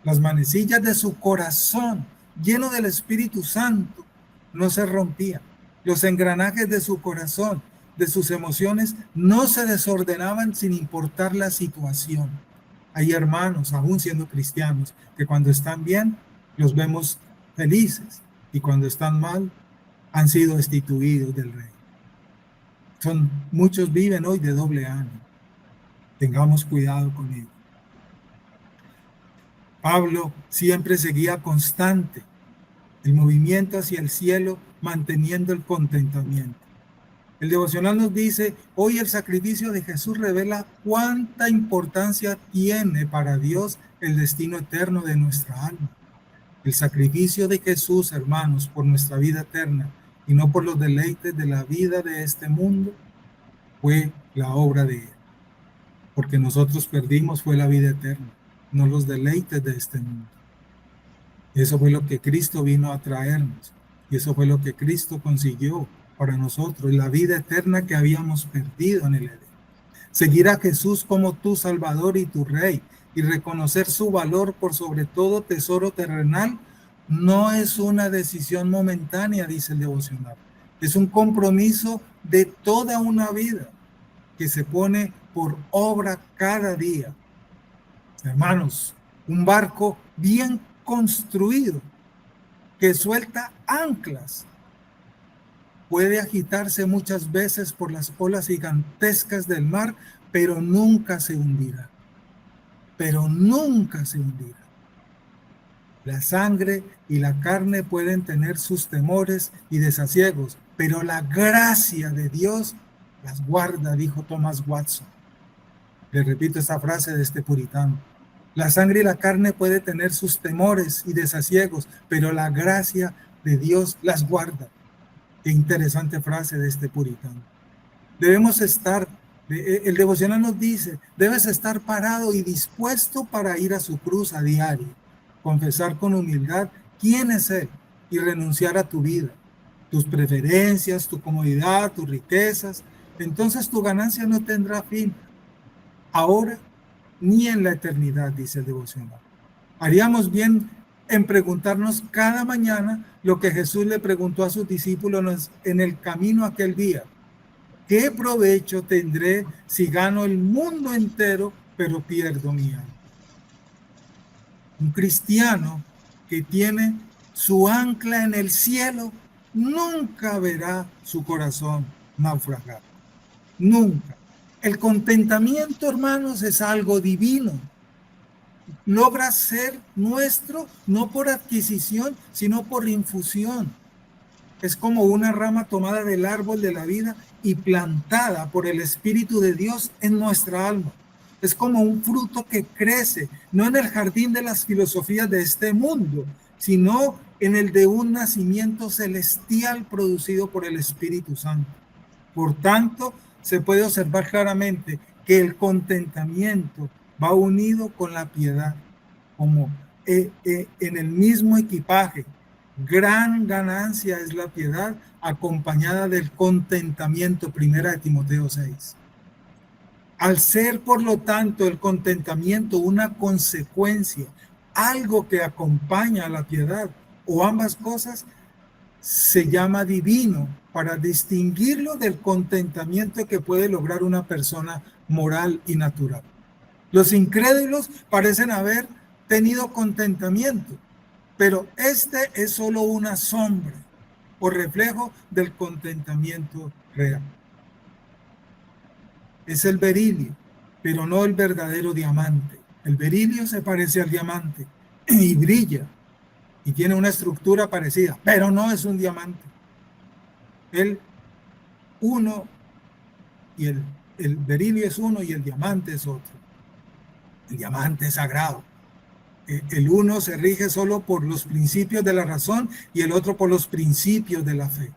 Las manecillas de su corazón, lleno del Espíritu Santo, no se rompían. Los engranajes de su corazón, de sus emociones, no se desordenaban sin importar la situación. Hay hermanos, aún siendo cristianos, que cuando están bien, los vemos felices, y cuando están mal, han sido destituidos del reino. Muchos viven hoy de doble ánimo. Tengamos cuidado con ello. Pablo siempre seguía constante el movimiento hacia el cielo, manteniendo el contentamiento. El devocional nos dice, hoy el sacrificio de Jesús revela cuánta importancia tiene para Dios el destino eterno de nuestra alma. El sacrificio de Jesús, hermanos, por nuestra vida eterna y no por los deleites de la vida de este mundo, fue la obra de Él. Porque nosotros perdimos fue la vida eterna, no los deleites de este mundo. Eso fue lo que Cristo vino a traernos y eso fue lo que Cristo consiguió para nosotros, la vida eterna que habíamos perdido en el Edén. Seguir a Jesús como tu Salvador y tu Rey y reconocer su valor por sobre todo tesoro terrenal no es una decisión momentánea, dice el devocional. Es un compromiso de toda una vida que se pone por obra cada día. Hermanos, un barco bien construido que suelta anclas puede agitarse muchas veces por las olas gigantescas del mar, pero nunca se hundirá. Pero nunca se hundirá. La sangre y la carne pueden tener sus temores y desasiegos, pero la gracia de Dios las guarda, dijo Thomas Watson. Le repito esta frase de este puritano. La sangre y la carne pueden tener sus temores y desasiegos, pero la gracia de Dios las guarda. Qué interesante frase de este puritano. Debemos estar, el devocional nos dice, debes estar parado y dispuesto para ir a su cruz a diario, confesar con humildad quién es Él y renunciar a tu vida, tus preferencias, tu comodidad, tus riquezas. Entonces tu ganancia no tendrá fin ahora ni en la eternidad, dice el devocional. Haríamos bien en preguntarnos cada mañana lo que Jesús le preguntó a sus discípulos en el camino aquel día. ¿Qué provecho tendré si gano el mundo entero, pero pierdo mi alma? Un cristiano que tiene su ancla en el cielo nunca verá su corazón naufragar. Nunca. El contentamiento, hermanos, es algo divino. Logra ser nuestro no por adquisición, sino por infusión. Es como una rama tomada del árbol de la vida y plantada por el Espíritu de Dios en nuestra alma. Es como un fruto que crece, no en el jardín de las filosofías de este mundo, sino en el de un nacimiento celestial producido por el Espíritu Santo. Por tanto, se puede observar claramente que el contentamiento va unido con la piedad, como en el mismo equipaje. Gran ganancia es la piedad acompañada del contentamiento, 1 Timoteo 6. Al ser, por lo tanto, el contentamiento una consecuencia, algo que acompaña a la piedad, o ambas cosas, se llama divino, para distinguirlo del contentamiento que puede lograr una persona moral y natural. Los incrédulos parecen haber tenido contentamiento, pero este es solo una sombra o reflejo del contentamiento real. Es el berilio, pero no el verdadero diamante. El berilio se parece al diamante y brilla y tiene una estructura parecida, pero no es un diamante. El berilio es uno y el diamante es otro. El diamante es sagrado. El uno se rige solo por los principios de la razón y el otro por los principios de la fe.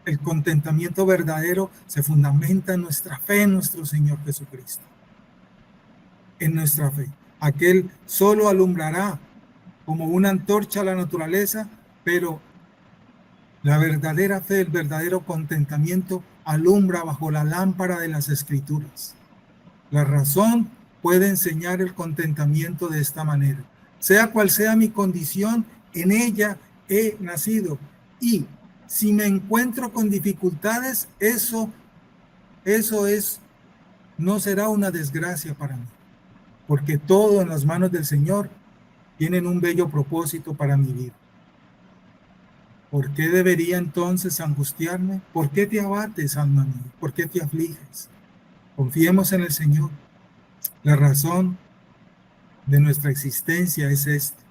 El contentamiento verdadero se fundamenta en nuestra fe en nuestro Señor Jesucristo. En nuestra fe. Aquel solo alumbrará como una antorcha a la naturaleza, pero la verdadera fe, el verdadero contentamiento alumbra bajo la lámpara de las Escrituras. La razón puede enseñar el contentamiento de esta manera. Sea cual sea mi condición, en ella he nacido. Y si me encuentro con dificultades, eso no será una desgracia para mí, porque todo en las manos del Señor tienen un bello propósito para mi vida. ¿Por qué debería entonces angustiarme? ¿Por qué te abates, alma mía? ¿Por qué te afliges? Confiemos en el Señor. La razón de nuestra existencia es esta.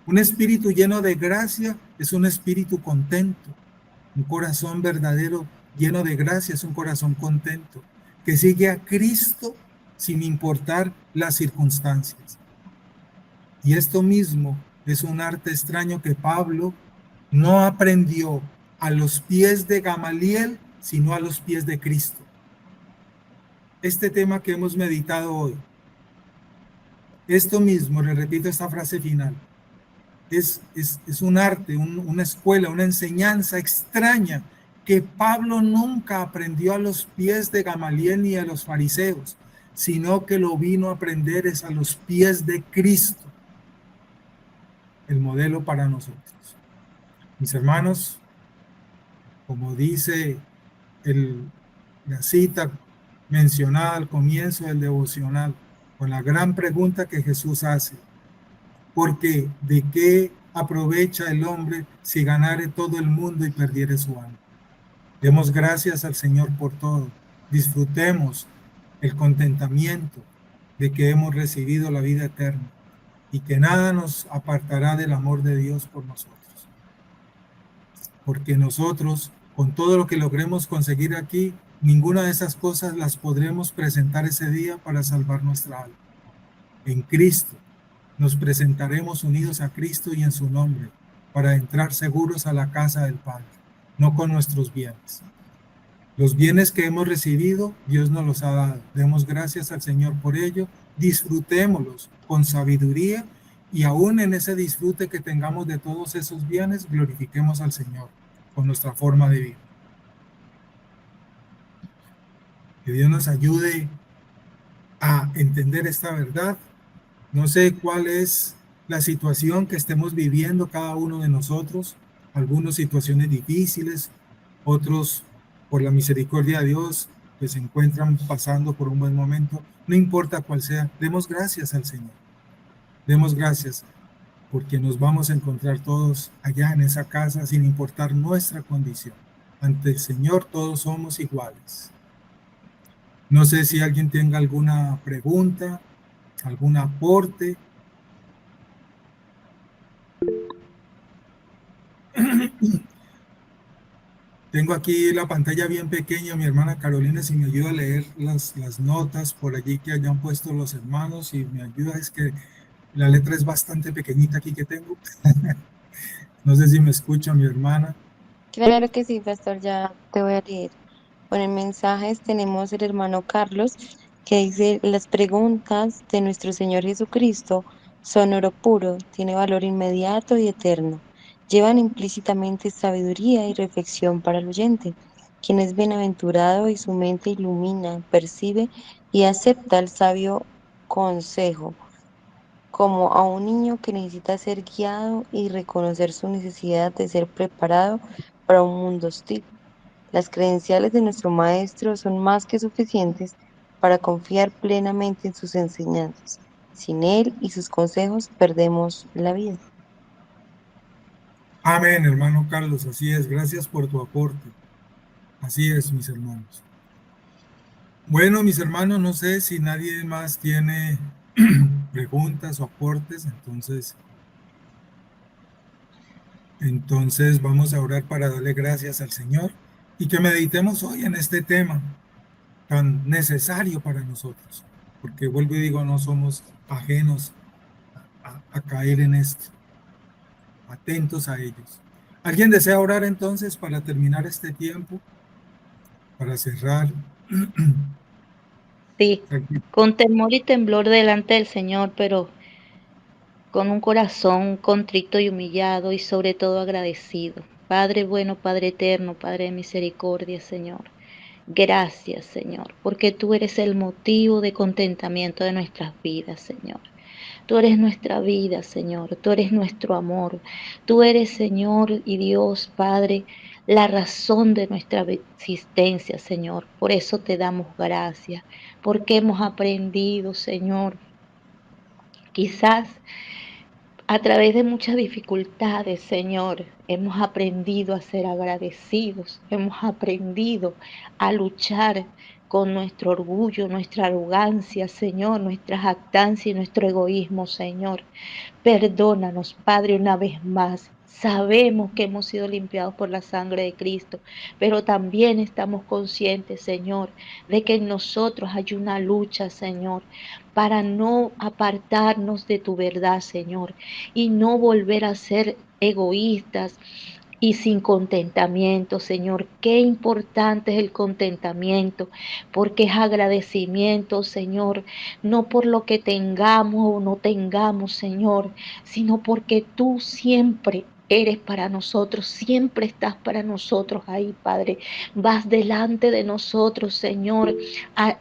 Un espíritu lleno de gracia es un espíritu contento. Un corazón verdadero lleno de gracia es un corazón contento, que sigue a Cristo sin importar las circunstancias. Y esto mismo es un arte extraño que Pablo no aprendió a los pies de Gamaliel, sino a los pies de Cristo. Este tema que hemos meditado hoy, esto mismo, le repito esta frase final, es un arte, una escuela, una enseñanza extraña que Pablo nunca aprendió a los pies de Gamaliel ni a los fariseos, sino que lo vino a aprender es a los pies de Cristo, el modelo para nosotros. Mis hermanos, como dice la cita mencionada al comienzo del devocional, con la gran pregunta que Jesús hace, porque ¿de qué aprovecha el hombre si ganare todo el mundo y perdiere su alma? Demos gracias al Señor por todo. Disfrutemos el contentamiento de que hemos recibido la vida eterna y que nada nos apartará del amor de Dios por nosotros. Porque nosotros, con todo lo que logremos conseguir aquí, ninguna de esas cosas las podremos presentar ese día para salvar nuestra alma. En Cristo nos presentaremos unidos a Cristo y en su nombre para entrar seguros a la casa del Padre, no con nuestros bienes. Los bienes que hemos recibido, Dios nos los ha dado. Demos gracias al Señor por ello, disfrutémoslos con sabiduría y aún en ese disfrute que tengamos de todos esos bienes, glorifiquemos al Señor con nuestra forma de vivir. Que Dios nos ayude a entender esta verdad. No sé cuál es la situación que estemos viviendo cada uno de nosotros, algunas situaciones difíciles, otros por la misericordia de Dios que se encuentran pasando por un buen momento. No importa cuál sea, demos gracias al Señor. Demos gracias porque nos vamos a encontrar todos allá en esa casa sin importar nuestra condición. Ante el Señor todos somos iguales. No sé si alguien tenga alguna pregunta, algún aporte. Tengo aquí la pantalla bien pequeña, mi hermana Carolina, si me ayuda a leer las notas por allí que hayan puesto los hermanos, y me ayuda, es que la letra es bastante pequeñita aquí que tengo. No sé si me escucha mi hermana. Claro que sí, pastor, ya te voy a leer. Bueno, en mensajes tenemos el hermano Carlos que dice, las preguntas de nuestro Señor Jesucristo son oro puro, tiene valor inmediato y eterno. Llevan implícitamente sabiduría y reflexión para el oyente, quien es bienaventurado y su mente ilumina, percibe y acepta el sabio consejo, como a un niño que necesita ser guiado y reconocer su necesidad de ser preparado para un mundo hostil. Las credenciales de nuestro Maestro son más que suficientes para confiar plenamente en sus enseñanzas. Sin él y sus consejos perdemos la vida. Amén, hermano Carlos, así es. Gracias por tu aporte. Así es, mis hermanos. Bueno, mis hermanos, no sé si nadie más tiene preguntas o aportes, entonces vamos a orar para darle gracias al Señor y que meditemos hoy en este tema tan necesario para nosotros, porque vuelvo y digo, no somos ajenos a caer en esto, atentos a ellos. ¿Alguien desea orar entonces para terminar este tiempo, para cerrar? Sí, con temor y temblor delante del Señor, pero con un corazón contrito y humillado y sobre todo agradecido. Padre bueno, Padre eterno, Padre de misericordia, Señor. Gracias, Señor, porque tú eres el motivo de contentamiento de nuestras vidas, Señor. Tú eres nuestra vida, Señor. Tú eres nuestro amor. Tú eres, Señor y Dios, Padre, la razón de nuestra existencia, Señor. Por eso te damos gracias, porque hemos aprendido, Señor, quizás a través de muchas dificultades, Señor, hemos aprendido a ser agradecidos, hemos aprendido a luchar con nuestro orgullo, nuestra arrogancia, Señor, nuestra jactancia y nuestro egoísmo, Señor. Perdónanos, Padre, una vez más. Sabemos que hemos sido limpiados por la sangre de Cristo, pero también estamos conscientes, Señor, de que en nosotros hay una lucha, Señor, para no apartarnos de tu verdad, Señor, y no volver a ser egoístas y sin contentamiento, Señor. Qué importante es el contentamiento, porque es agradecimiento, Señor, no por lo que tengamos o no tengamos, Señor, sino porque tú siempre eres para nosotros, siempre estás para nosotros ahí, Padre. Vas delante de nosotros, Señor,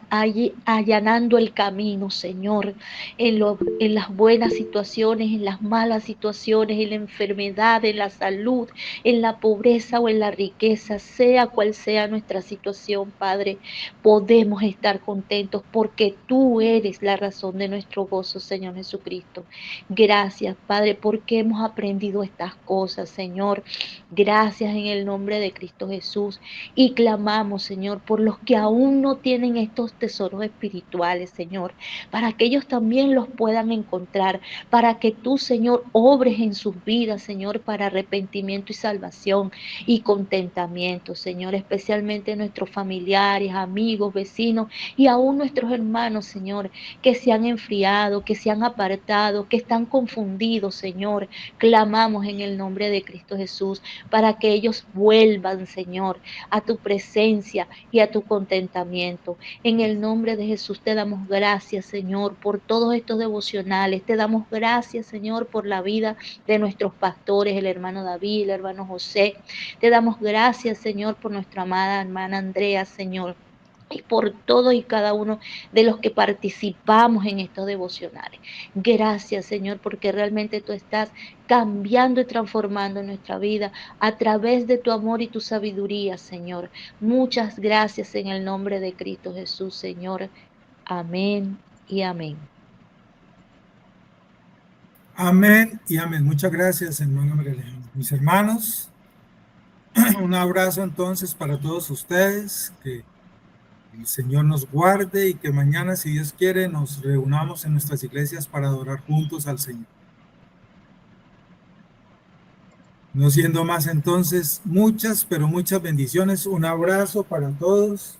allí allanando el camino, Señor, en las buenas situaciones, en las malas situaciones, en la enfermedad, en la salud, en la pobreza o en la riqueza, sea cual sea nuestra situación, Padre, podemos estar contentos porque tú eres la razón de nuestro gozo, Señor Jesucristo. Gracias, Padre, porque hemos aprendido estas cosas, Señor. Gracias en el nombre de Cristo Jesús. Y clamamos, Señor, por los que aún no tienen estos tesoros espirituales, Señor, para que ellos también los puedan encontrar, para que tú, Señor, obres en sus vidas, Señor, para arrepentimiento y salvación y contentamiento, Señor, especialmente nuestros familiares, amigos, vecinos y aún nuestros hermanos, Señor, que se han enfriado, que se han apartado, que están confundidos, Señor. Clamamos en el nombre de Cristo Jesús para que ellos vuelvan, Señor, a tu presencia y a tu contentamiento. En el nombre de Jesús te damos gracias, Señor, por todos estos devocionales. Te damos gracias, Señor, por la vida de nuestros pastores, el hermano David, el hermano José. Te damos gracias, Señor, por nuestra amada hermana Andrea, Señor, y por todos y cada uno de los que participamos en estos devocionales. Gracias, Señor, porque realmente tú estás cambiando y transformando nuestra vida a través de tu amor y tu sabiduría, Señor. Muchas gracias en el nombre de Cristo Jesús, Señor. Amén y amén. Amén y amén. Muchas gracias, hermana María Alejandra. Mis hermanos, un abrazo entonces para todos ustedes, que el Señor nos guarde y que mañana, si Dios quiere, nos reunamos en nuestras iglesias para adorar juntos al Señor. No siendo más entonces, muchas, pero muchas bendiciones. Un abrazo para todos.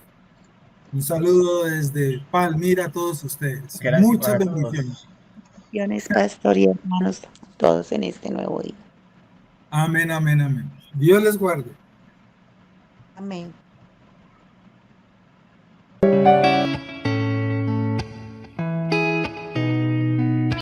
Un saludo desde Palmira a todos ustedes. Gracias Muchas para bendiciones. todos. Bendiciones, pastor y hermanos, todos en este nuevo día. Amén, amén, amén. Dios les guarde. Amén.